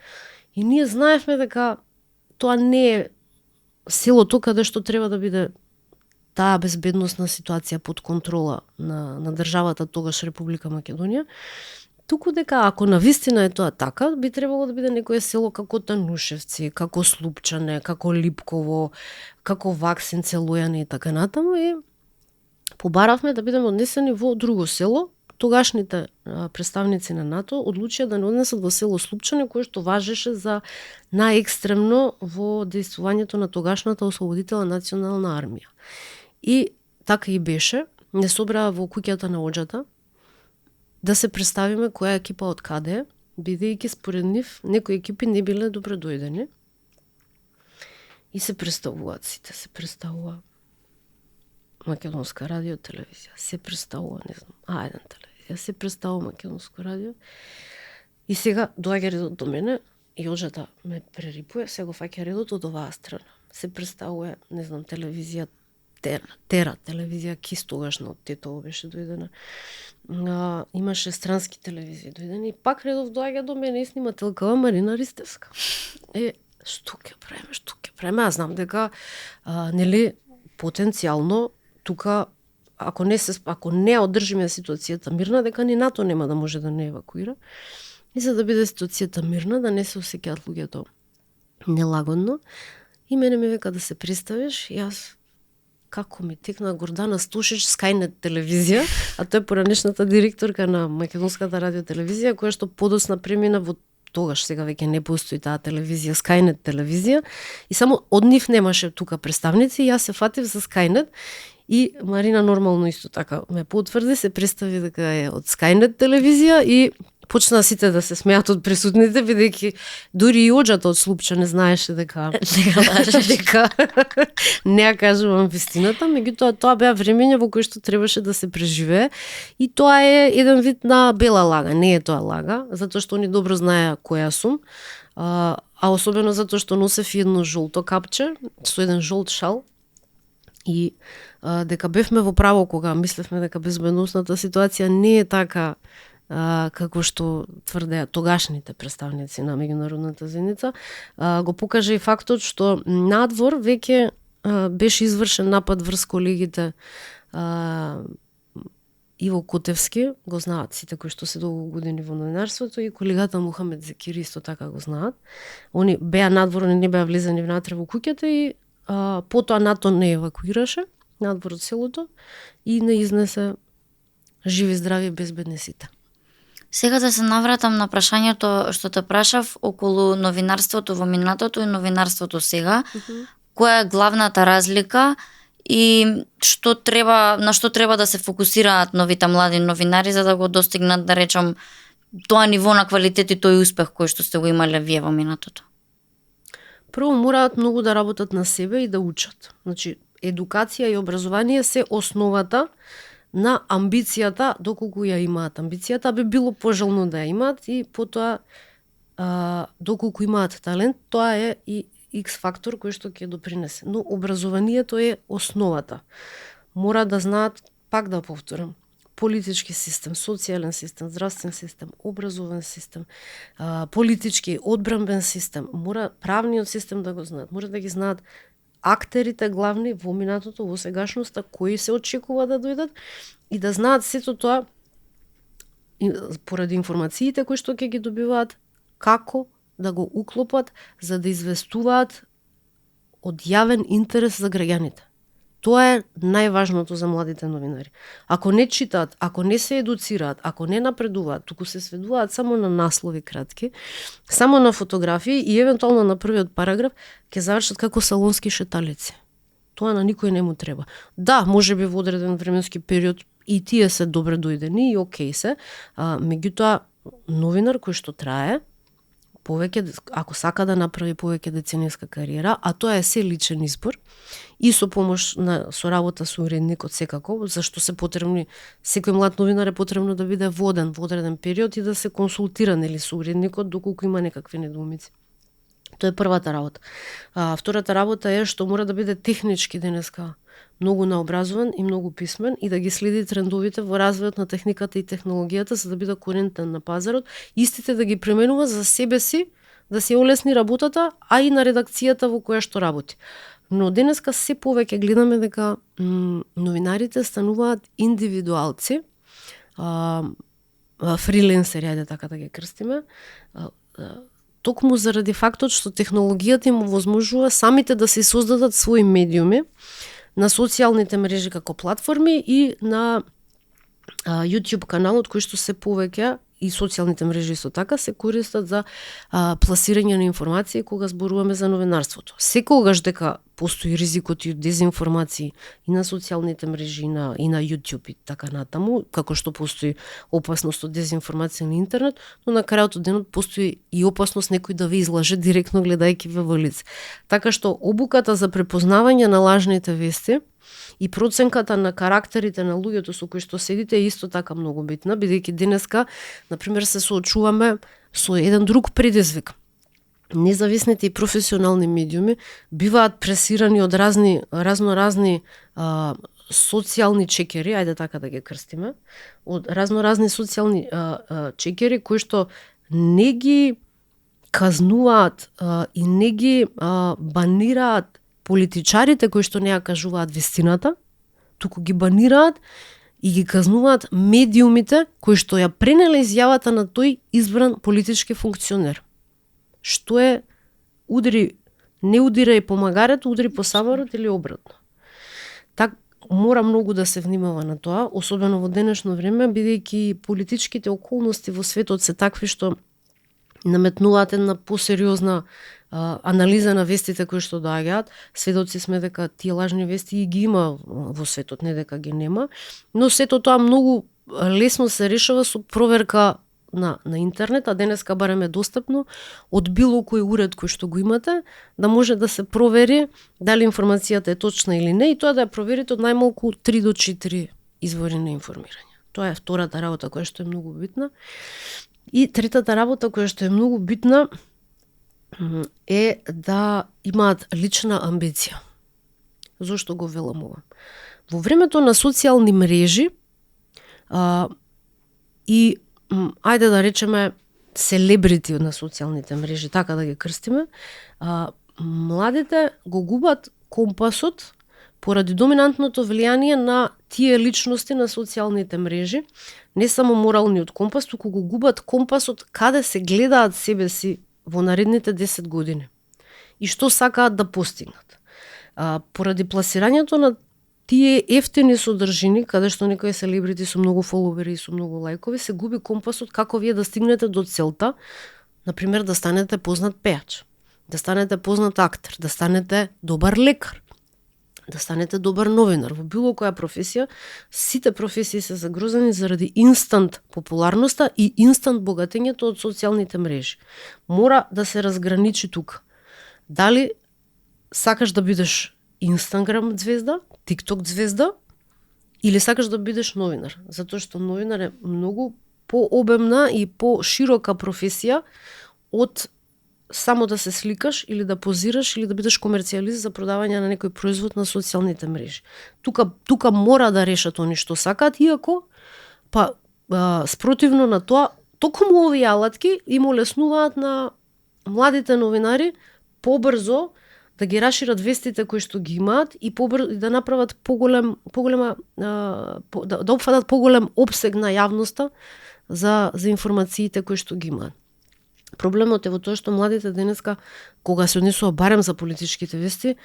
И ние знаевме дека тоа не е селото каде што треба да биде таа безбедносна ситуација под контрола на државата тогаш Република Македонија, туку дека ако навистина е тоа така, би требало да биде некое село како Танушевци, како Слупчане, како Липково, како Ваксинце, Лојане и така натаму. И побаравме да бидеме однесени во друго село. Тогашните представници на НАТО одлучија да не однесат во село Слупчане, кое што важеше за најекстремно во дејствувањето на тогашната ослободителна национална армија. И така и беше, не собраа во куќата на Оџата да се представиме која екипа од каде е, бидејќи според нив некои екипи не биле добре дојдени. И се представуваат сите, се представува Македонска радио телевизија, се представува, не знам, А1 телевизија, се представува Македонско радио. И сега доаѓа редот до мене и Оџата ме прерипува, сега фаќа редот од оваа страна. Се представува, не знам, телевизија Тера, телевизија Кис тогашна од Тетово беше дојдена. Имаше странски телевизии дојдени и пак редов доаѓа до мене и снимателкава Марина Ристевска. Што ќе правиме? Аз знам дека нели потенцијално тука ако не одржиме ситуацијата мирна, дека ни НАТО нема да може да не евакуира. И за да биде ситуацијата мирна, да не се осеќаат луѓето нелагодно, и мене ми века да се представиш, и аз како ми текна Гордана Стушич, Скајнет телевизија, а тој е поранешната директорка на Македонската радио телевизија, која што подосна премина во тогаш, сега веќе не постои таа телевизија, Скајнет телевизија, и само од нив немаше тука представници, и јас се фатив за Скајнет, и Марина нормално исто така ме потврди, се представи дека е од Скајнет телевизија и почнаа сите да се смеат од присутните, бидејќи дури и Оџата од Слупчане знаеше дека не ја кажувам вистината, меѓутоа тоа беа времења во кои што требаше да се преживее и тоа е еден вид на бела лага, не е тоа лага, затоа што они добро знаеа која сум, а особено затоа што носев едно жолто капче со еден жолт шал. И дека бевме во право кога мислевме дека безбедносната ситуација не е така како што тврдеа тогашните представници на меѓународната заедница, го покажа и фактот што надвор веќе беше извршен напад врз колегите Иво Котевски, го знаат сите кои што се долго години во новинарството, и колегата Мухамед Зекири исто така го знаат. Они беа надвор, не беа влезени внатре во куќата и потоа НАТО не евакуираше надвор од селото и не изнесе живи, здрави и безбедни сите. Сега да се навратам на прашањето што те прашав околу новинарството во минатото и новинарството сега. Која е главната разлика и на што треба да се фокусираат новите млади новинари за да го достигнат, да речам, тоа ниво на квалитет и тој успех кој што сте го имале вие во минатото? Прво мораат многу да работат на себе и да учат. Значи, едукација и образование се основата на амбицијата, доколку ја имаат амбицијата, би било пожелно да ја имаат, и потоа доколку имаат талент, тоа е и X фактор кој што ќе допринесе. Но образованието е основата. Мора да знаат, пак да повторам, политички систем, социјален систем, здравствен систем, образовен систем, политички, одбранбен систем, мора правниот систем да го знаат, мора да ги знаат актерите главни во минатото, во сегашноста, кои се очекува да дојдат, и да знаат сето тоа поради информациите кои што ќе ги добиваат, како да го уклопат за да известуваат од јавен интерес за граѓаните. Тоа е најважното за младите новинари. Ако не читаат, ако не се едуцираат, ако не напредуваат, туку се сведуваат само на наслови кратки, само на фотографии и евентуално на првиот параграф, ќе завршат како салонски шеталици. Тоа на никој не му треба. Да, можеби во одреден временски период и тие се добре дојдени и окей се, меѓутоа новинар кој што трае повеќе, ако сака да направи повеќе деценијска кариера, а тоа е се личен избор, и со помош на соработа со уредникот секако, зашто се потребни, секој млад новинар е потребно да биде воден во одреден период и да се консултира нели со уредникот доколку има некакви недоумици. Тоа е првата работа. Втората работа е што мора да биде технички денеска многу наобразован и многу писмен и да ги следи трендовите во развојот на техниката и технологијата за да биде конкурентен на пазарот, истите да ги пременува за себе си, да се олесни работата, а и на редакцијата во која што работи. Но денеска се повеќе гледаме дека новинарите стануваат индивидуалци, фриленсери, ајде така да ги крстиме, токму заради фактот што технологијата им овозможува самите да се создадат своји медиуми, на социјалните мрежи како платформи и на YouTube каналот кој што се повеќе и социјалните мрежи исто така се користат за пласирање на информации кога зборуваме за новинарството. Секогаш дека постои ризикот и од дезинформации и на социјалните мрежи и на YouTube и така натаму, како што постои опасност од дезинформација на интернет, но на крајот од денот постои и опасност некој да ве излаже директно гледајќи ве во лице. Така што обуката за препознавање на лажните вести и проценката на карактерите на луѓето со кои што седите е исто така многу битна, бидејќи денеска, например, се соочуваме со еден друг предизвик. Независните и професионални медиуми биваат пресирани од разноразни социјални чекери, ајде така да ги крстиме, од разноразни социјални чекери кои што не ги казнуваат и не ги банираат политичарите кои што не ја кажуваат вистината, туку ги банираат и ги казнуваат медиумите кои што ја пренеле изјавата на тој избран политички функционер. Што е не удира и по магарето, удари по сабарот или обратно. Мора многу да се внимава на тоа, особено во денешно време, бидејќи политичките околности во светот се такви што наметнуваат една посериозна анализа на вестите кои што доаѓаат. Сведоци сме дека тие лажни вести и ги има во светот, не дека ги нема, но сето тоа многу лесно се решава со проверка на интернет, а денеска барем е достапно од било кој уред кој што го имате, да може да се провери дали информацијата е точна или не и тоа да ја проверите од најмалку 3 до 4 извори на информирање. Тоа е втората работа која што е многу битна. И третата работа која што е многу битна е да имаат лична амбиција. Зошто го велам ова? Во времето на социјални мрежи и ајде да речеме селебрити на социјалните мрежи, така да ги крстиме, младите го губат компасот поради доминантното влијание на тие личности на социјалните мрежи, не само моралниот компас, туку го губат компасот каде се гледаат себе си во наредните 10 години и што сакаат да постигнат. Поради пласирањето на тие ефтини содржини, каде што некои селебрити со многу фоловери и со многу лајкови, се губи компасот како вие да стигнете до целта, например да станете познат пејач, да станете познат актер, да станете добар лекар, да станете добар новинар. Во било која професија, сите професии се загрозени заради инстант популарноста и инстант богатењето од социјалните мрежи. Мора да се разграничи тука. Дали сакаш да бидеш Инстаграм звезда, ТикТок звезда или сакаш да бидеш новинар? Затоа што новинар е многу пообемна и поширока професија од само да се сликаш или да позираш или да бидеш комерцијалист за продавање на некој производ на социјалните мрежи. Тука мора да решат они што сакаат, иако спротивно на тоа, токму овие алатки им олеснуваат на младите новинари побрзо да ги рашират вестите кои што ги имаат и да направат да опфатат поголем опсег на јавноста за информациите кои што ги имаат. Проблемот е во тоа што младите денеска, кога се однесува барем за политичките вести,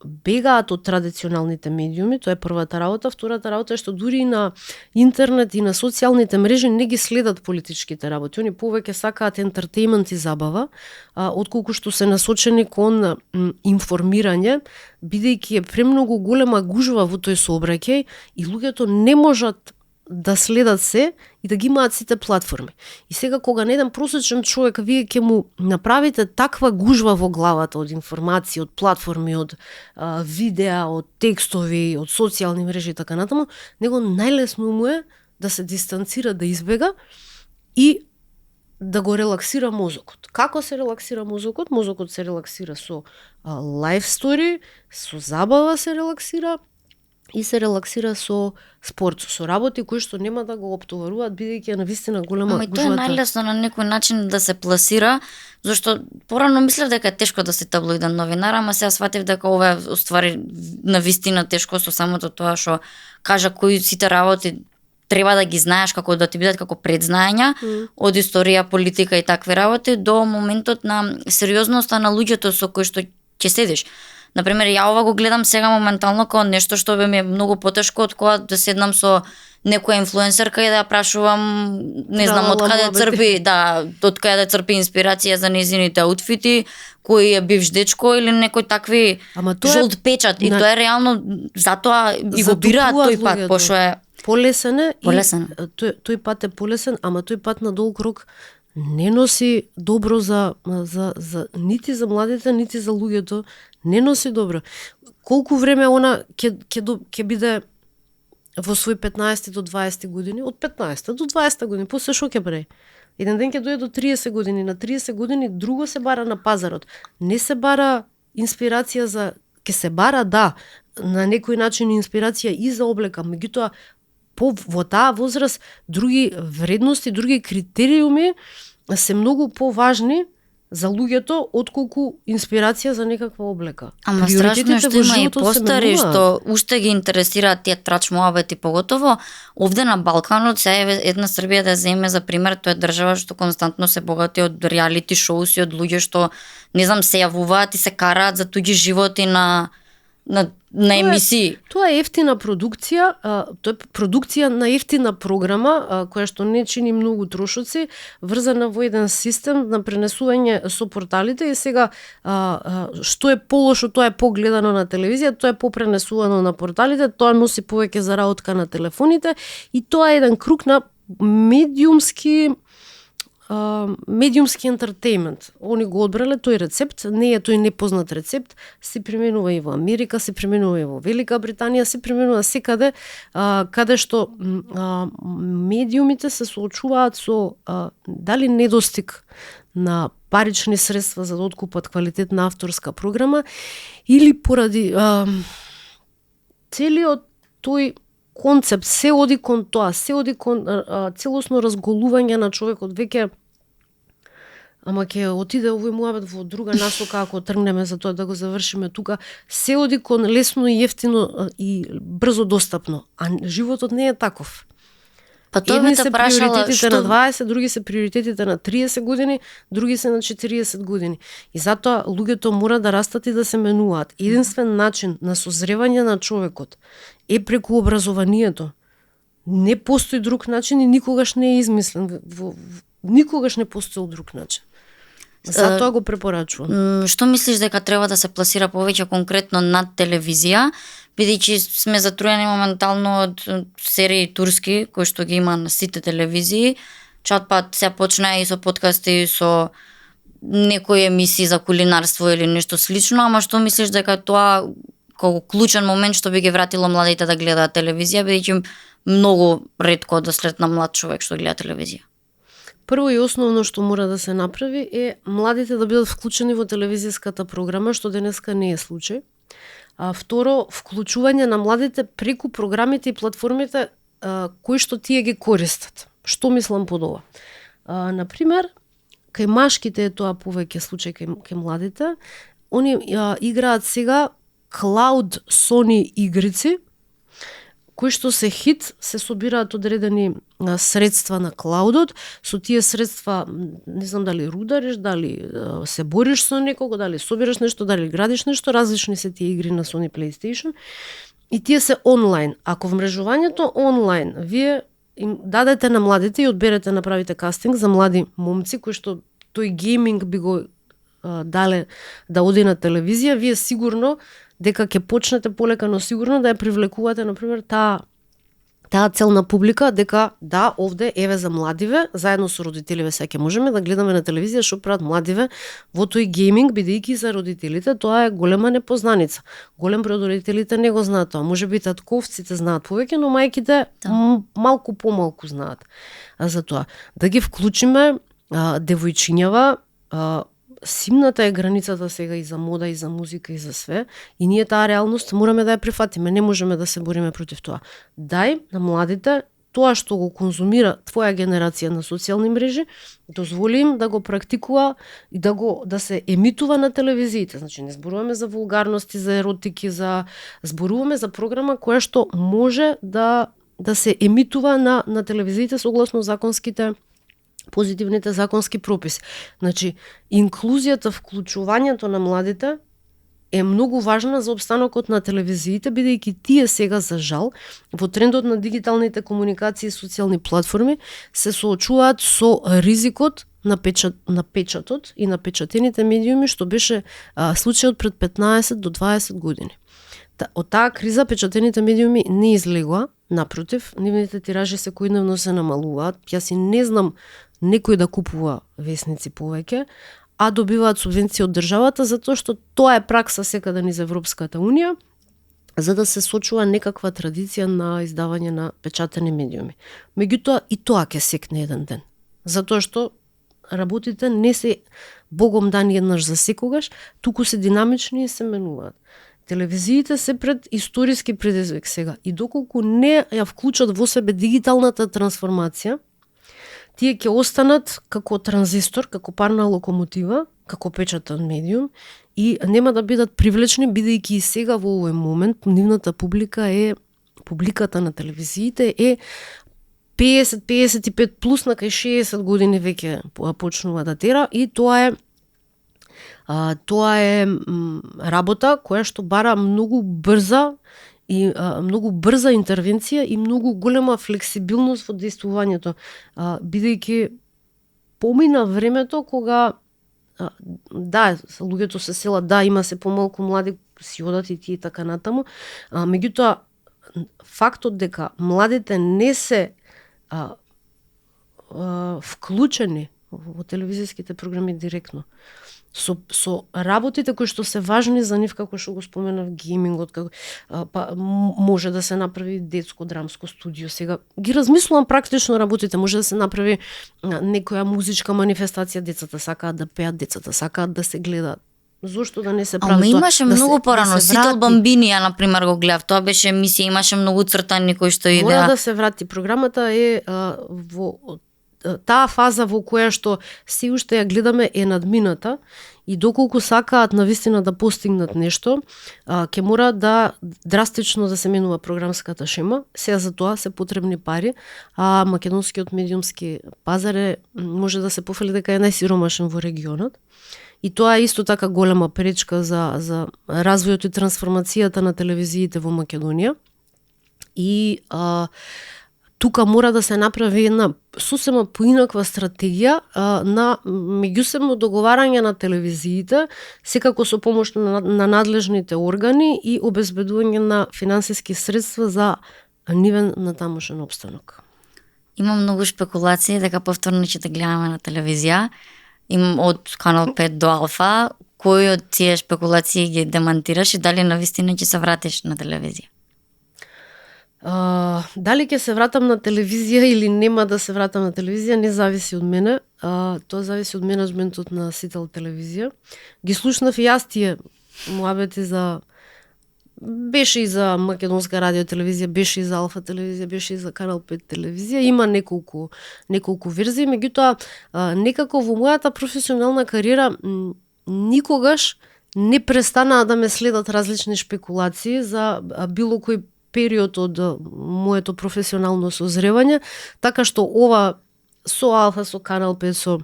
бегаат од традиционалните медиуми, тоа е првата работа. Втората работа е што дури и на интернет и на социјалните мрежи не ги следат политичките работи. Они повеќе сакаат ентертејмент и забава, отколку што се насочени кон информирање, бидејќи е премногу голема гужва во тој сообраќај и луѓето не можат да следат се и да ги имаат сите платформи. И сега кога на еден просечен човек вие ќе му направите таква гужва во главата од информации, од платформи, од видеа, од текстови, од социјални мрежи и така натаму, него најлесно му е да се дистанцира, да избега и да го релаксира мозокот. Како се релаксира мозокот? Мозокот се релаксира со лайф стори, со забава се релаксира, и се релаксира со спорт, со работи кои што нема да го оптоваруваат, бидејќи е навистина голема гужвата. Тоа е најлесно на некој начин да се пласира, зашто порано мислев дека е тешко да си таблоиден новинар, ама сега сватив дека ова е уствари навистина тешко со самото тоа што кажа кои сите работи треба да ги знаеш, како да ти бидат како предзнаења од историја, политика и такви работи до моментот на сериозноста на луѓето со кои што ќе седиш. Например, ја ова го гледам сега моментално како нешто што би ми е многу потешко од кога да седнам со некоја инфлуенсерка и да ја прашувам, не знам, од каде црпи, од каде црпи инспирација за нејзините аутфити, кој е бивш дечко или некој такви жолт печат. И тоа е реално, затоа и го бираат тој пат, пошто е полесен е. Тој пат е полесен, ама тој пат на долг рок не носи добро за нити за младите, нити за луѓето, не носи добро. Колку време она ќе биде во свој 15 до 20 години, од 15 до 20 години, после што ќе прави? Еден ден ќе дојде до 30 години, на 30 години друго се бара на пазарот. Не се бара инспирација ќе се бара, да, на некој начин инспирација и за облека, меѓутоа во таа возраст други вредности, други критериуми се многу поважни за луѓето отколку инспирација за некаква облека. Ама страшно што има и постари што уште ги интересираат тие трач муабети, поготово овде на Балканот. Сега една Србија да земе за пример, тоа е држава што константно се богати од реалити шоуси, од луѓе што не знам се јавуваат и се караат за туѓи животи на емисии. Тоа е ефтина продукција, тоа е продукција на ефтина програма, која што не чини многу трошоци, врзана во еден систем на пренесување со порталите и сега што е полошо, тоа е погледано на телевизија, тоа е попренесувано на порталите, тоа носи повеќе заработка на телефоните и тоа е еден круг на медиумски ентертејмент. Они го одбрале тој рецепт, не е тој непознат рецепт, се применува и во Америка, се применува и во Велика Британија, се применува секаде каде што медиумите се соочуваат со дали недостиг на парични средства за да откупат квалитетна авторска програма или поради целиот тој концепт се оди кон тоа, се оди кон целосно разголување на човекот веќе. Ама ќе отиде овој муабет во друга насока ако тргнеме за тоа да го завршиме тука. Се оди кон лесно и ефтино и брзо достапно, а животот не е таков. Па тоа едни се приоритетите на 20, други се приоритетите на 30 години, други се на 40 години. И затоа луѓето мора да растат и да се менуваат. Единствен начин на созревање на човекот е преку образованието. Не постои друг начин и никогаш не е измислен. Никогаш не постоел друг начин. Затоа го препорачувам. Што мислиш дека треба да се пласира повеќе конкретно над телевизија, бидејќи сме затруени моментално од серии турски кои што ги има на сите телевизии. Чатпат се почна и со подкасти, со некои емисии за кулинарство или нешто слично, ама што мислиш дека тоа како клучен момент што би ги вратило младите да гледаат телевизија, бидејќи многу ретко да сретна млад човек што гледа телевизија? Прво и основно што мора да се направи е младите да бидат вклучени во телевизиската програма, што денеска не е случај. Второ, вклучување на младите преку програмите и платформите кои што тие ги користат. Што мислам под ова? Например, кај машките е тоа повеќе случај кај младите. Они играат сега Cloud Sony игрици, кои што се хит, се собираат одредени средства на клаудот, со тие средства, не знам дали рудариш, дали се бориш со некого, дали собираш нешто, дали градиш нешто, различни се тие игри на Sony PlayStation, и тие се онлайн. Ако вмрежувањето онлайн, вие им дадете на младите и одберете, направите кастинг за млади момци, кои што тој гейминг би го дале да оди на телевизија, вие сигурно дека ќе почнете полека, но сигурно да ја привлекувате, например, таа целна публика, дека да, овде, еве за младиве, заедно со родителиве сега ќе можеме да гледаме на телевизија што прават младиве во тој гейминг, бидејќи за родителите тоа е голема непознаница. Голем број од родителите не го знаат тоа. Може би татковците знаат повеќе, но мајките малку помалку знаат. За тоа да ги вклучиме девојчињава. Симната е границата сега и за мода, и за музика, и за све. И ние таа реалност мораме да ја прифатиме. Не можеме да се бориме против тоа. Дај на младите тоа што го конзумира твоја генерација на социјални мрежи, дозволи им да го практикува и да се емитува на телевизиите. Значи не зборуваме за вулгарности, за еротики, зборуваме за програма која што може да се емитува на телевизиите согласно законските позитивните законски прописи. Значи, инклузијата, вклучувањето на младите е многу важна за опстанокот на телевизиите, бидејќи тие сега, за жал, во трендот на дигиталните комуникации и социјални платформи се соочуваат со ризикот на печатот и на печатените медиуми, што беше случајот пред 15 до 20 години. Од таа криза печатените медиуми не излегоа, напротив, нивните тиражи секојдневно се намалуваат. Јас и не знам некој да купува весници повеќе, а добиваат субвенции од државата, затоа што тоа е пракса секаде низ Европската Унија, за да се сочува некаква традиција на издавање на печатени медиуми. Меѓутоа, и тоа ќе секне еден ден. Затоа што работите не се богом дани еднаш за секогаш, туку се динамични и се менуваат. Телевизиите се пред историски предизвик сега и доколку не ја вклучат во себе дигиталната трансформација, тие ќе останат како транзистор, како парна локомотива, како печатен медиум и нема да бидат привлечни, бидејќи и сега во овој момент нивната публиката на телевизиите е 50-55 плюс на кај 60 години веќе почнува да тера и тоа е работа која што бара многу брза интервенција и многу голема флексибилност во действувањето, бидејќи помина времето кога луѓето се селат, има се помалку млади, си одат и тие така натаму, меѓутоа фактот дека младите не се вклучени во телевизиските програми директно, со работите кои што се важни за нив, како што го споменав, геймингот, може да се направи детско драмско студио. Сега ги размислувам практично работите, може да се направи некоја музичка манифестација, децата сакаат да пеат, децата сакаат да се гледаат. Зошто да не се прави тоа? Имаше многу порано, Сител Бамбини, ја например го гледав, тоа беше емисија, имаше многу цртани кои што идеа. Мора да се врати, програмата е во таа фаза во која што се уште ја гледаме е надмината и доколку сакаат навистина да постигнат нешто, ќе мора да драстично да се менува програмската шема. Сега за тоа се потребни пари, а македонскиот медиумски пазар може да се пофали дека е најсиромашен во регионот. И тоа е исто така голема пречка за развојот и трансформацијата на телевизиите во Македонија. И тука мора да се направи една сосема поинаква стратегија на меѓусебно договарање на телевизиите, секако со помош на надлежните органи и обезбедување на финансиски средства за нивен натамошен опстанок. Има многу шпекулации дека повторно ќе гледаме на телевизија, од Канал 5 до Алфа. Кој од тие шпекулации ги демантираш и дали навистина ќе се вратиш на телевизија? Дали ќе се вратам на телевизија или нема да се вратам на телевизија, не зависи од мене. Тоа зависи од менеджментот на Сител телевизија. Ги слушнав и јас тие муабети беше и за Македонска радио телевизија, беше и за Алфа телевизија, беше и за Канал 5 телевизија. Има неколку верзии, меѓутоа некако во мојата професионална кариера никогаш не престанаа да ме следат различни шпекулации за било кој период од моето професионално созревање, така што ова со Алфа, со Канал 5, со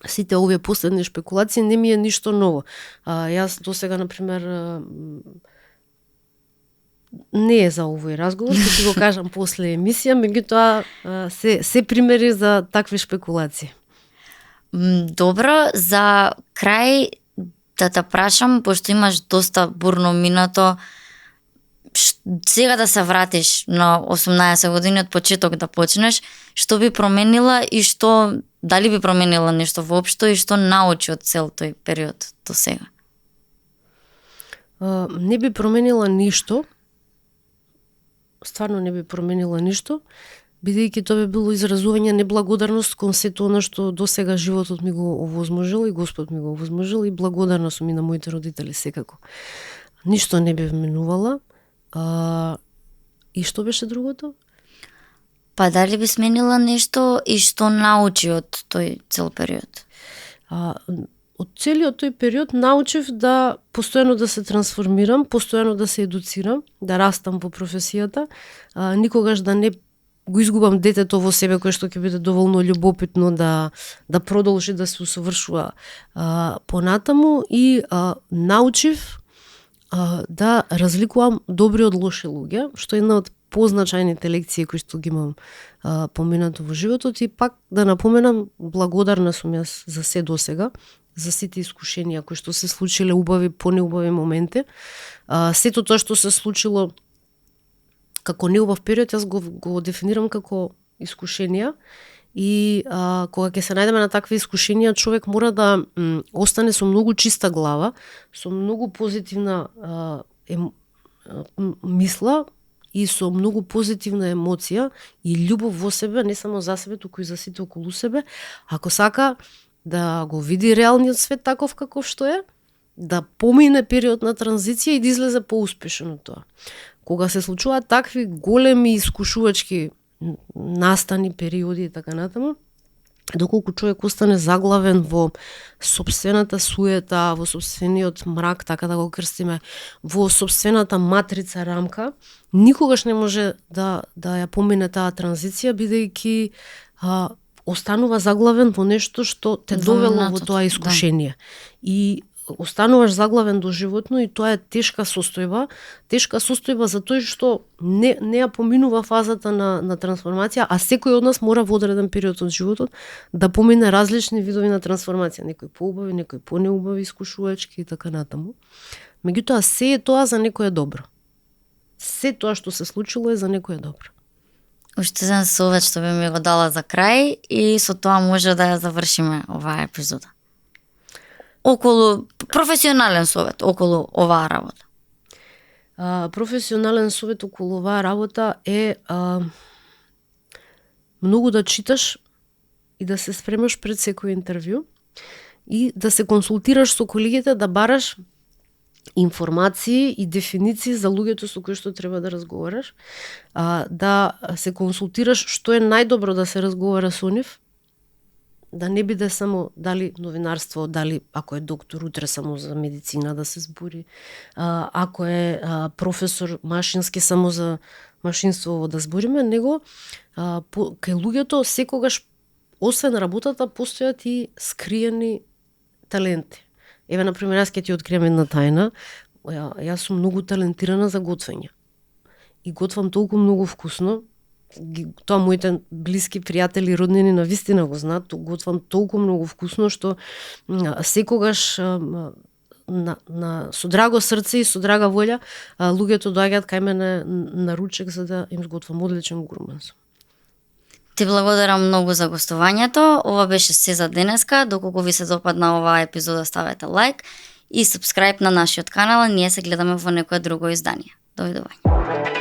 сите овие последни шпекулации не ми е ништо ново. Јас досега, например, не е за овој разговор, ќе ти го кажам после емисија, меѓутоа се примери за такви шпекулации. Добро, за крај да те прашам, пошто имаш доста бурно минато, сега да се вратиш на 18 години од почеток да почнеш, што би променила и дали би променила нешто воопшто и што научи од цел тој период до сега? Не би променила ништо. Стварно не би променила ништо, бидејќи тоа би било изразување неблагодарност кон сето она што до сега животот ми го овозможил и Господ ми го овозможил и благодарна сум и на моите родители секако. Ништо не би менувала. И што беше другото? Па дали би сменила нешто и што научи од тој цел период? Од целиот тој период научив да постојано да се трансформирам, постојано да се едуцирам, да растам во професијата, никогаш да не го изгубам детето во себе кое што ќе биде доволно љубопитно да продолжи да се усовршува понатаму и научив да разликувам добри од лоши луѓе, што е една од позначајните лекции кои што ги имам поминато во животот, и пак да напоменам, благодарна сум јас за се досега, за сите искушенија кои што се случиле, убави, понеубави моменти. Сето тоа што се случило како неубав период, јас го дефинирам како искушенија, и кога ќе се најдеме на такви искушенија, човек мора да остане со многу чиста глава, со многу позитивна мисла и со многу позитивна емоција и љубов во себе, не само за себе, туку и за сите околу себе, ако сака да го види реалниот свет таков каков што е, да помине период на транзиција и да излезе поуспешен од тоа. Кога се случуваат такви големи искушувачки настани, периоди и така натаму, доколку човек остане заглавен во сопствената суета, во сопствениот мрак, така да го крстиме, во сопствената матрица, рамка, никогаш не може да ја помине таа транзиција, бидејќи останува заглавен во нешто што те довело во тоа искушение. Да. И остануваш заглавен доживотно, и тоа е тешка состојба за тој што не ја поминува фазата на трансформација, а секој од нас мора во одреден период од животот да помине различни видови на трансформација, некои поубави, некои понеубави, искушувачки и така натаму. Меѓутоа, се е тоа за некој е добро. Се тоа што се случило е за некој е добро. Уште еден совет што би ми го дала за крај, и со тоа може да ја завршиме оваа епизода. Околу професионален совет околу оваа работа. Професионален совет околу оваа работа е многу да читаш и да се спремаш пред секој интервју и да се консултираш со колегите, да бараш информации и дефиниции за луѓето со кои што треба да разговараш, да се консултираш што е најдобро да се разговара со нив, да не биде само дали новинарство, дали ако е доктор утре само за медицина да се збори, ако е професор машински само за машинство да збориме, него кај луѓето секогаш освен работата постојат и скриени таленти. Еве, например, јас ќе ти откриам една тајна. Јас сум многу талентирана за готвење. И готвам толку многу вкусно. Тоа моите блиски пријатели, роднини на вистина го знаат. Готвам толку многу вкусно што секогаш со драго срце и со драга волја луѓето доаѓаат кај мене на ручек за да им сготвам одличен гурманс. Ти благодарам многу за гостувањето. Ова беше се за денеска. Доколку ви се допадна оваа епизода, ставете лайк и сабскрајб на нашиот канал. Ние се гледаме во некое друго издание. Довидување.